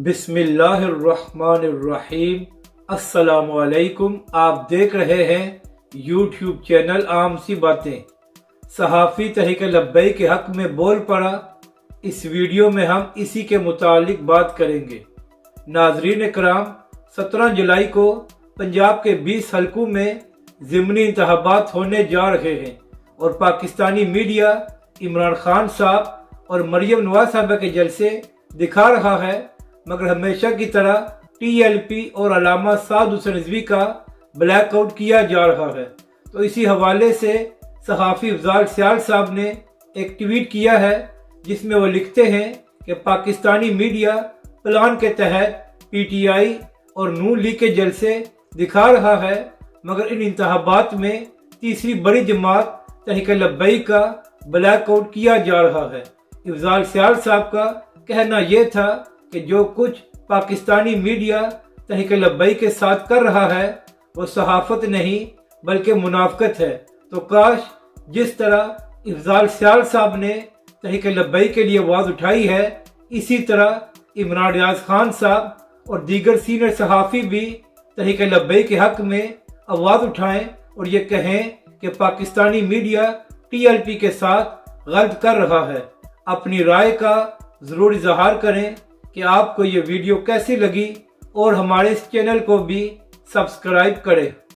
بسم اللہ الرحمن الرحیم۔ السلام علیکم۔ آپ دیکھ رہے ہیں یوٹیوب چینل عام سی باتیں۔ صحافی تحریک لبیک کے حق میں بول پڑا، اس ویڈیو میں ہم اسی کے متعلق بات کریں گے۔ ناظرین کرام، 17 جولائی کو پنجاب کے 20 حلقوں میں ضمنی انتخابات ہونے جا رہے ہیں اور پاکستانی میڈیا عمران خان صاحب اور مریم نواز صاحبہ کے جلسے دکھا رہا ہے، مگر ہمیشہ کی طرح ٹی ایل پی اور علامہ سعد حسین رضوی کا بلیک آؤٹ کیا جا رہا ہے۔ تو اسی حوالے سے صحافی افضال سیال صاحب نے ایک ٹویٹ کیا ہے جس میں وہ لکھتے ہیں کہ پاکستانی میڈیا پلان کے تحت پی ٹی آئی اور نون لیگ کے جلسے دکھا رہا ہے، مگر ان انتخابات میں تیسری بڑی جماعت تحریک لبیک کا بلیک آؤٹ کیا جا رہا ہے۔ افضال سیال صاحب کا کہنا یہ تھا کہ جو کچھ پاکستانی میڈیا تحریک لبیک کے ساتھ کر رہا ہے وہ صحافت نہیں بلکہ منافقت ہے۔ تو کاش جس طرح افضال سیال صاحب نے تحریک لبیک کے لیے آواز اٹھائی ہے، اسی طرح عمران ریاض خان صاحب اور دیگر سینئر صحافی بھی تحریک لبیک کے حق میں آواز اٹھائیں اور یہ کہیں کہ Pakistani media T L P کے ساتھ غلط کر رہا ہے۔ اپنی رائے کا ضرور اظہار کریں کہ آپ کو یہ ویڈیو کیسی لگی اور ہمارے اس چینل کو بھی سبسکرائب کریں۔